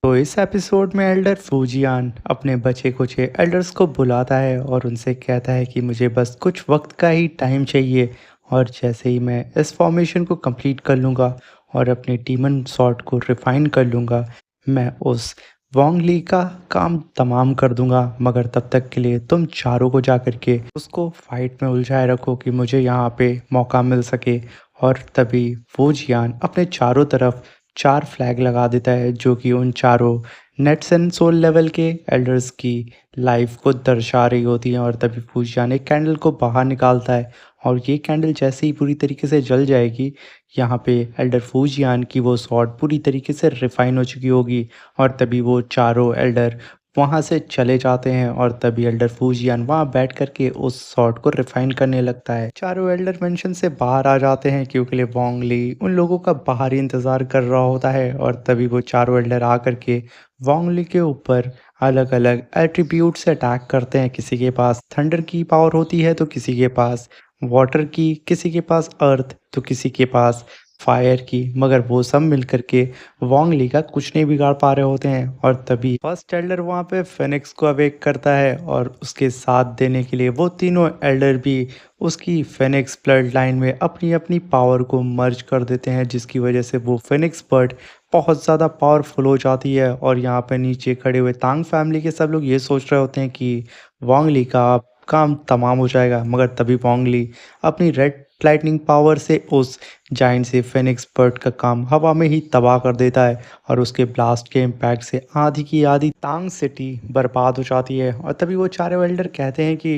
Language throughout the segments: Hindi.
तो इस एपिसोड में एल्डर फूजियान अपने बचे कुछ एल्डर्स को बुलाता है और उनसे कहता है कि मुझे बस कुछ वक्त का ही टाइम चाहिए। और जैसे ही मैं इस फॉर्मेशन को कंप्लीट कर लूँगा और अपने डीमन सॉर्ड को रिफाइन कर लूँगा, मैं उस वोंग ली का काम तमाम कर दूंगा। मगर तब तक के लिए तुम चारों को जा करके उसको फाइट में उलझाए रखो कि मुझे यहाँ पे मौका मिल सके। और तभी फूजियान अपने चारों तरफ 4 फ्लैग लगा देता है, जो कि उन चारों नेट्स एंड सोल लेवल के एल्डर्स की लाइफ को दर्शा रही होती हैं। और तभी फूजियान एक कैंडल को बाहर निकालता है और ये कैंडल जैसे ही पूरी तरीके से जल जाएगी, यहाँ पे एल्डर फूजियान की वो स्वॉर्ड पूरी तरीके से रिफाइन हो चुकी होगी। और तभी वो चारों एल्डर वहाँ से चले जाते हैं और तभी एल्डर फूजियान वहाँ बैठ करके उस स्वॉर्ड को रिफाइन करने लगता है। चारों एल्डर मेंशन से बाहर आ जाते हैं क्योंकि लिए वोंग ली उन लोगों का बाहर ही इंतज़ार कर रहा होता है। और तभी वो चारों एल्डर आ करके वोंग ली के ऊपर अलग अलग एट्रीब्यूट से अटैक करते हैं। किसी के पास थंडर की पावर होती है तो किसी के पास वाटर की, किसी के पास अर्थ तो किसी के पास फायर की। मगर वो सब मिल करके वोंग ली का कुछ नहीं बिगाड़ पा रहे होते हैं। और तभी फर्स्ट एल्डर वहाँ पे फेनिक्स को अवेक करता है और उसके साथ देने के लिए वो तीनों एल्डर भी उसकी फेनिक्स ब्लड लाइन में अपनी अपनी पावर को मर्ज कर देते हैं, जिसकी वजह से वो फेनिक्स बर्ड बहुत ज़्यादा पावरफुल हो जाती है। और यहाँ पे नीचे खड़े हुए तांग फैमिली के सब लोग ये सोच रहे होते हैं कि वोंग ली का अब काम तमाम हो जाएगा। मगर तभी वोंग ली अपनी रेड लाइटनिंग पावर से उस जाइंट से फेनिक्स बर्ड का काम हवा में ही तबाह कर देता है। और उसके ब्लास्ट के इम्पैक्ट से आधी की आधी तांग सिटी बर्बाद हो जाती है। और तभी वो चारों एल्डर कहते हैं कि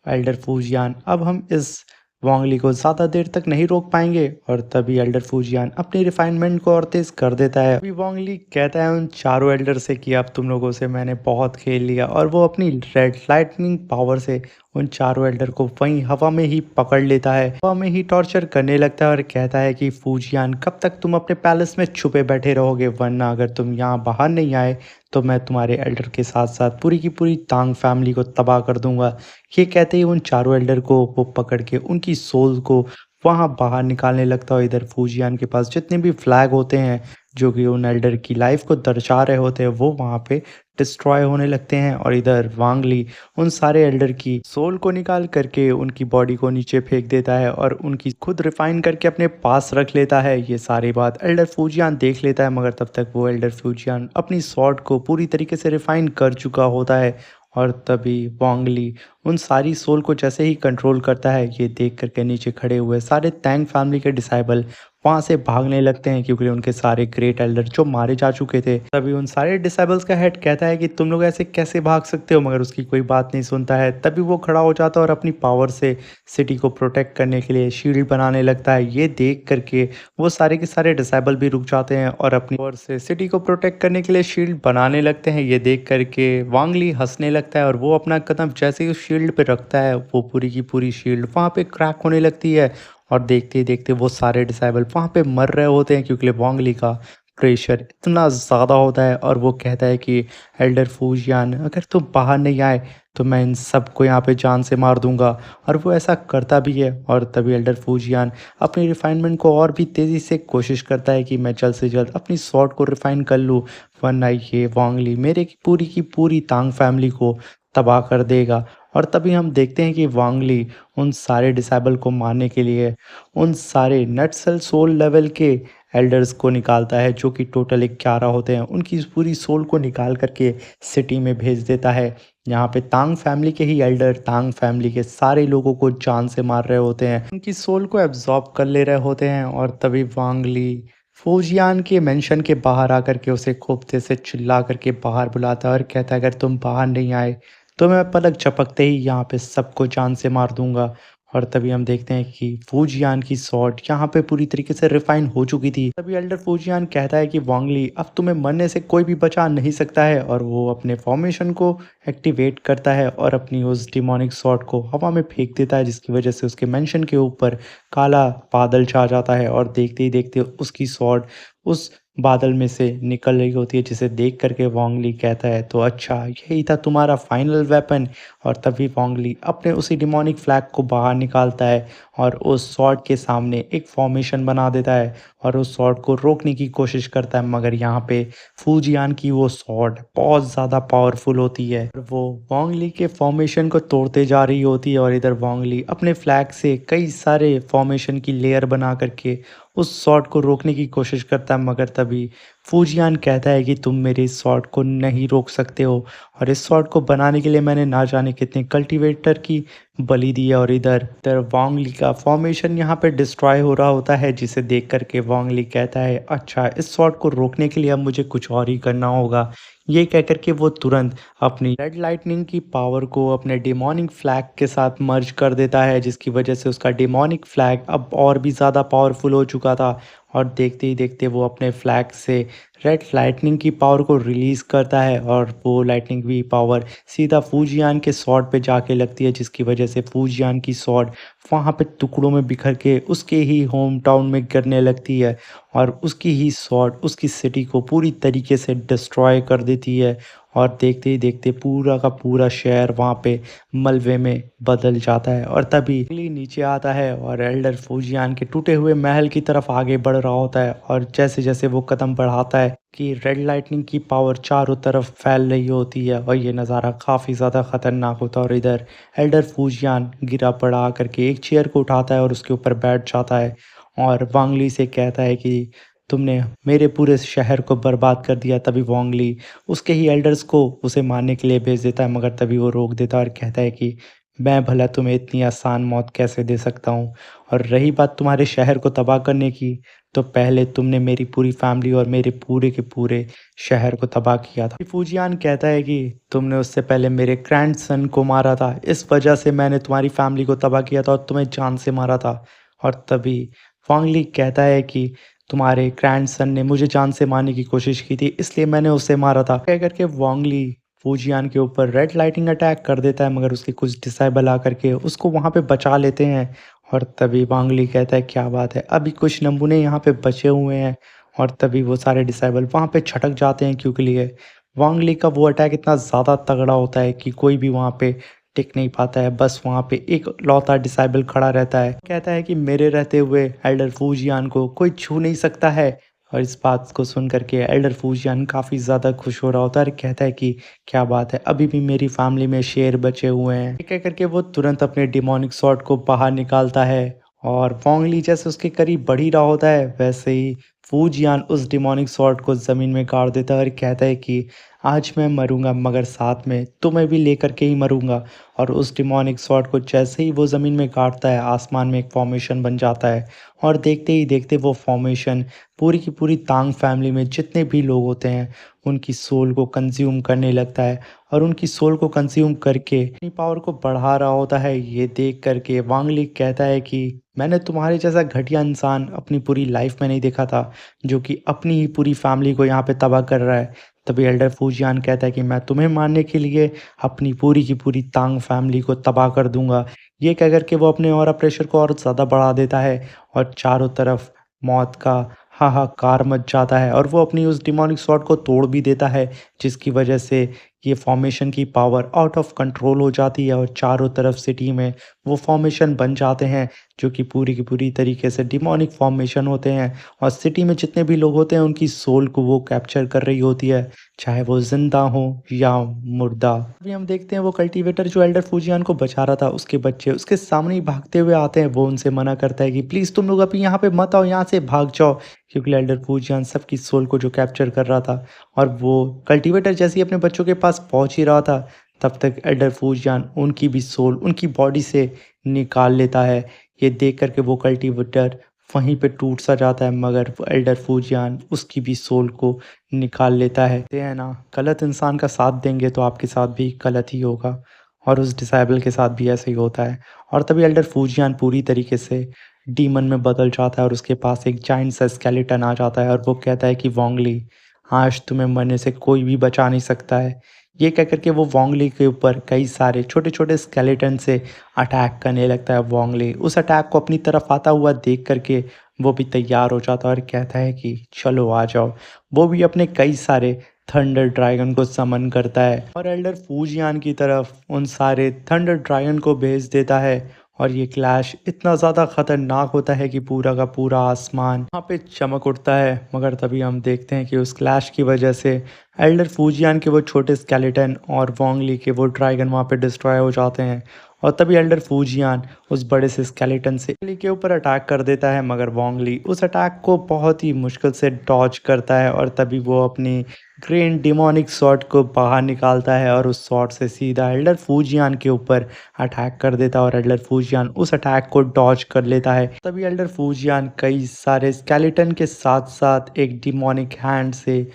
एल्डर फूजियान, अब हम इस वोंगली को ज़्यादा देर तक नहीं रोक पाएंगे। और तभी एल्डर फूजियान अपनी रिफाइनमेंट को और तेज़ कर देता है। अभी वोंगली कहता है उन चारों एल्डर से कि अब तुम लोगों से मैंने बहुत खेल लिया। और वो अपनी रेड लाइटनिंग पावर से उन चारों एल्डर को वहीं हवा में ही पकड़ लेता है, हवा में ही टॉर्चर करने लगता है और कहता है कि फूजियान, कब तक तुम अपने पैलेस में छुपे बैठे रहोगे, वरना अगर तुम यहाँ बाहर नहीं आए तो मैं तुम्हारे एल्डर के साथ साथ पूरी की पूरी तांग फैमिली को तबाह कर दूंगा। ये कहते ही उन चारों एल्डर को वो पकड़ के उनकी सोल को वहाँ बाहर निकालने लगता है। इधर फूजियान के पास जितने भी फ्लैग होते हैं जो कि उन एल्डर की लाइफ को दर्शा रहे होते हैं, वो वहाँ पे डिस्ट्रॉय होने लगते हैं। और इधर वांग ली उन सारे एल्डर की सोल को निकाल करके उनकी बॉडी को नीचे फेंक देता है और उनकी खुद रिफाइन करके अपने पास रख लेता है। ये सारी बात एल्डर फूजियान देख लेता है, मगर तब तक वो एल्डर फूजियान अपनी स्वॉर्ड को पूरी तरीके से रिफाइन कर चुका होता है। और तभी वांग ली उन सारी सोल को जैसे ही कंट्रोल करता है, ये देख करके नीचे खड़े हुए सारे तैंग फैमिली के डिसाइबल वहाँ से भागने लगते हैं क्योंकि उनके सारे ग्रेट एल्डर जो मारे जा चुके थे। तभी उन सारे डिसाइबल्स का हेड कहता है कि तुम लोग ऐसे कैसे भाग सकते हो, मगर उसकी कोई बात नहीं सुनता है। तभी वो खड़ा हो जाता है और अपनी पावर से सिटी को प्रोटेक्ट करने के लिए शील्ड बनाने लगता है। ये देख करके वो सारे के सारे डिसाइबल भी रुक जाते हैं और अपनी पावर से सिटी को प्रोटेक्ट करने के लिए शील्ड बनाने लगते हैं। ये देख करके वांग ली हंसने लगता है और वो अपना कदम जैसे ही उस शील्ड पे रखता है, वो पूरी की पूरी शील्ड वहाँ पे क्रैक होने लगती है। और देखते ही देखते वो सारे डिसाइबल वहाँ पे मर रहे होते हैं क्योंकि वोंग ली का प्रेशर इतना ज़्यादा होता है। और वो कहता है कि एल्डर फूजियान, अगर तुम बाहर नहीं आए तो मैं इन सबको यहाँ पे जान से मार दूंगा। और वो ऐसा करता भी है। और तभी एल्डर फूजियान अपनी रिफाइनमेंट को और भी तेज़ी से कोशिश करता है कि मैं जल्द से जल्द अपनी स्वॉर्ड को रिफाइन कर लूँ, वरना ये वांग ली मेरे की पूरी तांग फैमिली को तबाह कर देगा। और तभी हम देखते हैं कि वांग ली उन सारे डिसेबल को मारने के लिए उन सारे नटसेल सोल लेवल के एल्डर्स को निकालता है, जो कि टोटल 11 होते हैं। उनकी इस पूरी सोल को निकाल करके सिटी में भेज देता है। यहाँ पे तांग फैमिली के ही एल्डर तांग फैमिली के सारे लोगों को जान से मार रहे होते हैं, उनकी सोल को एब्जॉर्ब कर ले रहे होते हैं। और तभी वांग ली फूजियान के मेंशन के बाहर आकर के उसे खूब तेज से चिल्ला करके बाहर बुलाता है और कहता है, अगर तुम बाहर नहीं आए तो मैं पलक झपकते ही यहाँ पे सबको जान से मार दूंगा। और तभी हम देखते हैं कि फूजियान की स्वॉर्ड यहाँ पे पूरी तरीके से रिफाइन हो चुकी थी। तभी एल्डर फूजियान कहता है कि वांगली, अब तुम्हें मरने से कोई भी बचा नहीं सकता है। और वो अपने फॉर्मेशन को एक्टिवेट करता है और अपनी उस डिमोनिक स्वॉर्ड को हवा में फेंक देता है, जिसकी वजह से उसके मेंशन के ऊपर काला बादल छा जाता है। और देखते ही देखते उसकी स्वॉर्ड उस बादल में से निकल रही होती है, जिसे देख कर के वॉन्ग ली कहता है तो अच्छा यही था तुम्हारा फाइनल वेपन। और तभी वॉन्ग ली अपने उसी डिमोनिक फ्लैग को बाहर निकालता है और उस स्वॉर्ड के सामने एक फॉर्मेशन बना देता है और उस स्वॉर्ड को रोकने की कोशिश करता है, मगर यहाँ पे फूजियान की वो स्वॉर्ड बहुत ज़्यादा पावरफुल होती है और वो वॉन्ग ली के फॉर्मेशन को तोड़ते जा रही होती है। और इधर वॉन्ग ली अपने फ्लैग से कई सारे फॉर्मेशन की लेयर बना करके उस शॉट को रोकने की कोशिश करता है, मगर तभी फूजियान कहता है कि तुम मेरे इस शॉट को नहीं रोक सकते हो। और इस शॉट को बनाने के लिए मैंने ना जाने कितने कल्टीवेटर की बलि दी है। और इधर इधर वांग ली का फॉर्मेशन यहाँ पे डिस्ट्रॉय हो रहा होता है, जिसे देख करके वांग ली कहता है अच्छा इस शॉट को रोकने के लिए अब मुझे कुछ और ही करना होगा। ये कह कर के वो तुरंत अपनी रेड लाइटनिंग की पावर को अपने डिमोनिक फ्लैग के साथ मर्ज कर देता है, जिसकी वजह से उसका डिमोनिक फ्लैग अब और भी ज़्यादा पावरफुल हो चुका था। और देखते ही देखते वो अपने फ्लैग से रेड लाइटनिंग की पावर को रिलीज़ करता है और वो लाइटनिंग की पावर सीधा फूजियान के स्वॉर्ड पे जाके लगती है, जिसकी वजह से फूजियान की स्वॉर्ड वहाँ पे टुकड़ों में बिखर के उसके ही होम टाउन में गिरने लगती है और उसकी ही स्वॉर्ड उसकी सिटी को पूरी तरीके से डिस्ट्रॉय कर देती है। और देखते ही देखते पूरा का पूरा शहर वहाँ पे मलबे में बदल जाता है। और तभी ली नीचे आता है और एल्डर फूजियान के टूटे हुए महल की तरफ आगे बढ़ रहा होता है और जैसे जैसे वो कदम बढ़ाता है कि रेड लाइटनिंग की पावर चारों तरफ फैल रही होती है और ये नज़ारा काफ़ी ज़्यादा खतरनाक होता है। और इधर एल्डर फूजियान गिरा पड़ा करके एक चेयर को उठाता है और उसके ऊपर बैठ जाता है और वांगली से कहता है कि तुमने मेरे पूरे शहर को बर्बाद कर दिया। तभी वांगली उसके ही एल्डर्स को उसे मारने के लिए भेज देता है, मगर तभी वो रोक देता है और कहता है कि मैं भला तुम्हें इतनी आसान मौत कैसे दे सकता हूँ। और रही बात तुम्हारे शहर को तबाह करने की, तो पहले तुमने मेरी पूरी फैमिली और मेरे पूरे के पूरे शहर को तबाह किया था। फूजियान कहता है कि तुमने उससे पहले मेरे ग्रैंडसन को मारा था, इस वजह से मैंने तुम्हारी फैमिली को तबाह किया था और तुम्हें जान से मारा था। और तभी वांगली कहता है कि तुम्हारे ग्रैंडसन ने मुझे जान से मारने की कोशिश की थी, इसलिए मैंने उसे मारा था। कह करके वांगली फूजियान के ऊपर रेड लाइटिंग अटैक कर देता है, मगर उसके कुछ डिसाइबल आकर के उसको वहाँ पे बचा लेते हैं। और तभी वांगली कहता है क्या बात है, अभी कुछ नमूने यहाँ पे बचे हुए हैं। और तभी वो सारे डिसाइबल वहाँ पे छटक जाते हैं, क्योंकि लिए वांगली का वो अटैक इतना ज़्यादा तगड़ा होता है कि कोई भी वहाँ पे टिक नहीं पाता है, बस वहाँ पे एक लौता डिसाइबल खड़ा रहता है। कहता है कि मेरे रहते हुए एल्डर फूजियान को कोई छू नहीं सकता है। और इस बात को सुन कर के एल्डर फूजियान काफ़ी ज़्यादा खुश हो रहा होता है और कहता है कि क्या बात है, अभी भी मेरी फैमिली में शेर बचे हुए हैं। ये कह करके वो तुरंत अपने डिमोनिक स्वॉर्ड को बाहर निकालता है और वोंगली जैसे उसके करीब बढ़ ही रहा होता है, वैसे ही फूजियान उस डिमोनिक स्वॉर्ड को ज़मीन में गाड़ देता है और कहता है कि आज मैं मरूंगा, मगर साथ में तुम्हें भी लेकर के ही मरूंगा। और उस डिमोनिक स्वॉर्ड को जैसे ही वो ज़मीन में गाड़ता है, आसमान में एक फॉर्मेशन बन जाता है और देखते ही देखते वो फॉर्मेशन पूरी की पूरी तांग फैमिली में जितने भी लोग होते हैं उनकी सोल को कंज्यूम करने लगता है और उनकी सोल को कंज्यूम करके अपनी पावर को बढ़ा रहा होता है। ये देख करके वांगली कहता है कि मैंने तुम्हारे जैसा घटिया इंसान अपनी पूरी लाइफ में नहीं देखा था, जो कि अपनी ही पूरी फैमिली को यहाँ पे तबाह कर रहा है। तभी एल्डर फूजियान कहता है कि मैं तुम्हें मारने के लिए अपनी पूरी की पूरी तांग फैमिली को तबाह कर दूंगा। ये कह कर के वो अपने ऑरा प्रेशर को और ज़्यादा बढ़ा देता है और चारों तरफ मौत का हाहाकार मच जाता है और वो अपनी उस डिमोनिक स्वॉर्ड को तोड़ भी देता है, जिसकी वजह से ये फॉर्मेशन की पावर आउट ऑफ कंट्रोल हो जाती है और चारों तरफ सिटी में वो फॉर्मेशन बन जाते हैं, जो कि पूरी की पूरी तरीके से डिमोनिक फॉर्मेशन होते हैं। और सिटी में जितने भी लोग होते हैं उनकी सोल को वो कैप्चर कर रही होती है, चाहे वो जिंदा हो या मुर्दा। अभी हम देखते हैं वो कल्टीवेटर जो एल्डर फूजियान को बचा रहा था, उसके बच्चे उसके सामने ही भागते हुए आते हैं। वो उनसे मना करता है कि प्लीज़ तुम लोग अभी यहाँ पे मत आओ, यहाँ से भाग जाओ, क्योंकि एल्डर फूजियान सबकी सोल को जो कैप्चर कर रहा था। और वो कल्टीवेटर जैसे ही अपने बच्चों के पास पहुंच ही रहा था, तब तक एल्डर फूजियान उनकी भी सोल उनकी बॉडी से निकाल लेता है। ये देख कर के वो कल्टीवेटर वहीं पे टूट सा जाता है, मगर वो एल्डर फूजियान उसकी भी सोल को निकाल लेता है। कहते हैं ना, गलत इंसान का साथ देंगे तो आपके साथ भी गलत ही होगा। और उस डिसाइबल के साथ भी ऐसे ही होता है। और तभी एल्डर फूजियान पूरी तरीके से डीमन में बदल जाता है और उसके पास एक जाइंट सा स्केलेटन आ जाता है और वो कहता है कि वोंगली, आज तुम्हें मरने से कोई भी बचा नहीं सकता है। ये कह कर के वो वोंगली के ऊपर कई सारे छोटे-छोटे स्केलेटन से अटैक करने लगता है। वोंगली उस अटैक को अपनी तरफ आता हुआ देख कर के वो भी तैयार हो जाता है और कहता है कि चलो आ जाओ। वो भी अपने कई सारे थंडर ड्रैगन को समन करता है और एल्डर फूजियान की तरफ उन सारे थंडर ड्रैगन को भेज देता है। और ये क्लैश इतना ज़्यादा खतरनाक होता है कि पूरा का पूरा आसमान वहाँ पे चमक उठता है। मगर तभी हम देखते हैं कि उस क्लैश की वजह से एल्डर फूजियान के वो छोटे स्केलेटन और वोंगली के वो ड्रैगन वहाँ पे डिस्ट्रॉय हो जाते हैं। और तभी एल्डर फूजियान उस बड़े से स्केलेटन से वोंगली के ऊपर अटैक कर देता है, मगर वोंगली उस अटैक को बहुत ही मुश्किल से डॉज करता है। और तभी वो अपनी ग्रीन डिमोनिक स्वॉर्ड को बाहर निकालता है और उस स्वॉर्ड से सीधा एल्डर फूजियान के ऊपर अटैक कर देता है और एल्डर फूजियान उस अटैक को डॉज कर लेता है। तभी एल्डर फूजियान कई सारे स्केलेटन के साथ साथ एक डिमोनिक हैंड से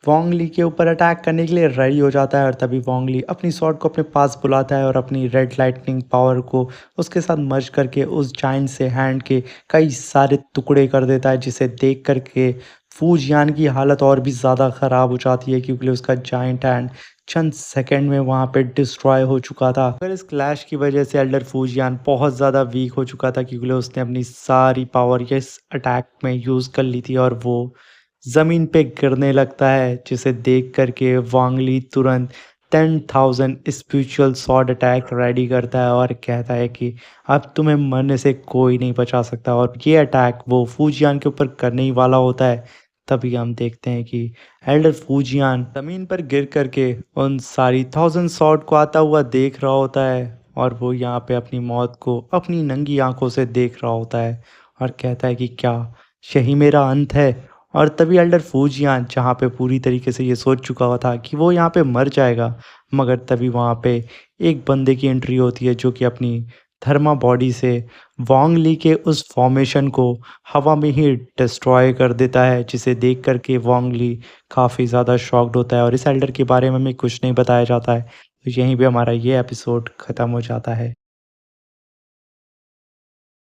वोंगली के ऊपर अटैक करने के लिए रेडी हो जाता है। और तभी वोंगली अपनी स्वॉर्ड को अपने पास बुलाता है और अपनी रेड लाइटनिंग पावर को उसके साथ मर्ज करके उस जायंट से हैंड के कई सारे टुकड़े कर देता है, जिसे देख कर के फूजियान की हालत और भी ज़्यादा ख़राब हो जाती है, क्योंकि उसका जायंट हैंड चंद सेकंड में वहाँ पे डिस्ट्रॉय हो चुका था। पर इस क्लैश की वजह से एल्डर फूजियान बहुत ज़्यादा वीक हो चुका था, क्योंकि उसने अपनी सारी पावर इस अटैक में यूज़ कर ली थी और वो ज़मीन पे गिरने लगता है, जिसे देख कर के वांगली तुरंत 10,000 स्पिरिचुअल स्वॉर्ड अटैक रेडी करता है और कहता है कि अब तुम्हें मरने से कोई नहीं बचा सकता। और ये अटैक वो फूजियान के ऊपर करने ही वाला होता है। तभी हम देखते हैं कि एल्डर फूजियान ज़मीन पर गिर कर के उन सारी 1000 स्वॉर्ड को आता हुआ देख रहा होता है और वो यहाँ पे अपनी मौत को अपनी नंगी आँखों से देख रहा होता है और कहता है कि क्या यही मेरा अंत है। और तभी एल्डर फूजियान जहाँ पे पूरी तरीके से ये सोच चुका हुआ था कि वो यहाँ पे मर जाएगा, मगर तभी वहाँ पे एक बंदे की एंट्री होती है जो कि अपनी थर्मा बॉडी से वोंगली के उस फॉर्मेशन को हवा में ही डिस्ट्रॉय कर देता है, जिसे देख कर के वोंगली काफ़ी ज़्यादा शॉक्ड होता है और इस एल्डर के बारे में हमें कुछ नहीं बताया जाता है। तो यहीं पे हमारा ये एपिसोड ख़त्म हो जाता है।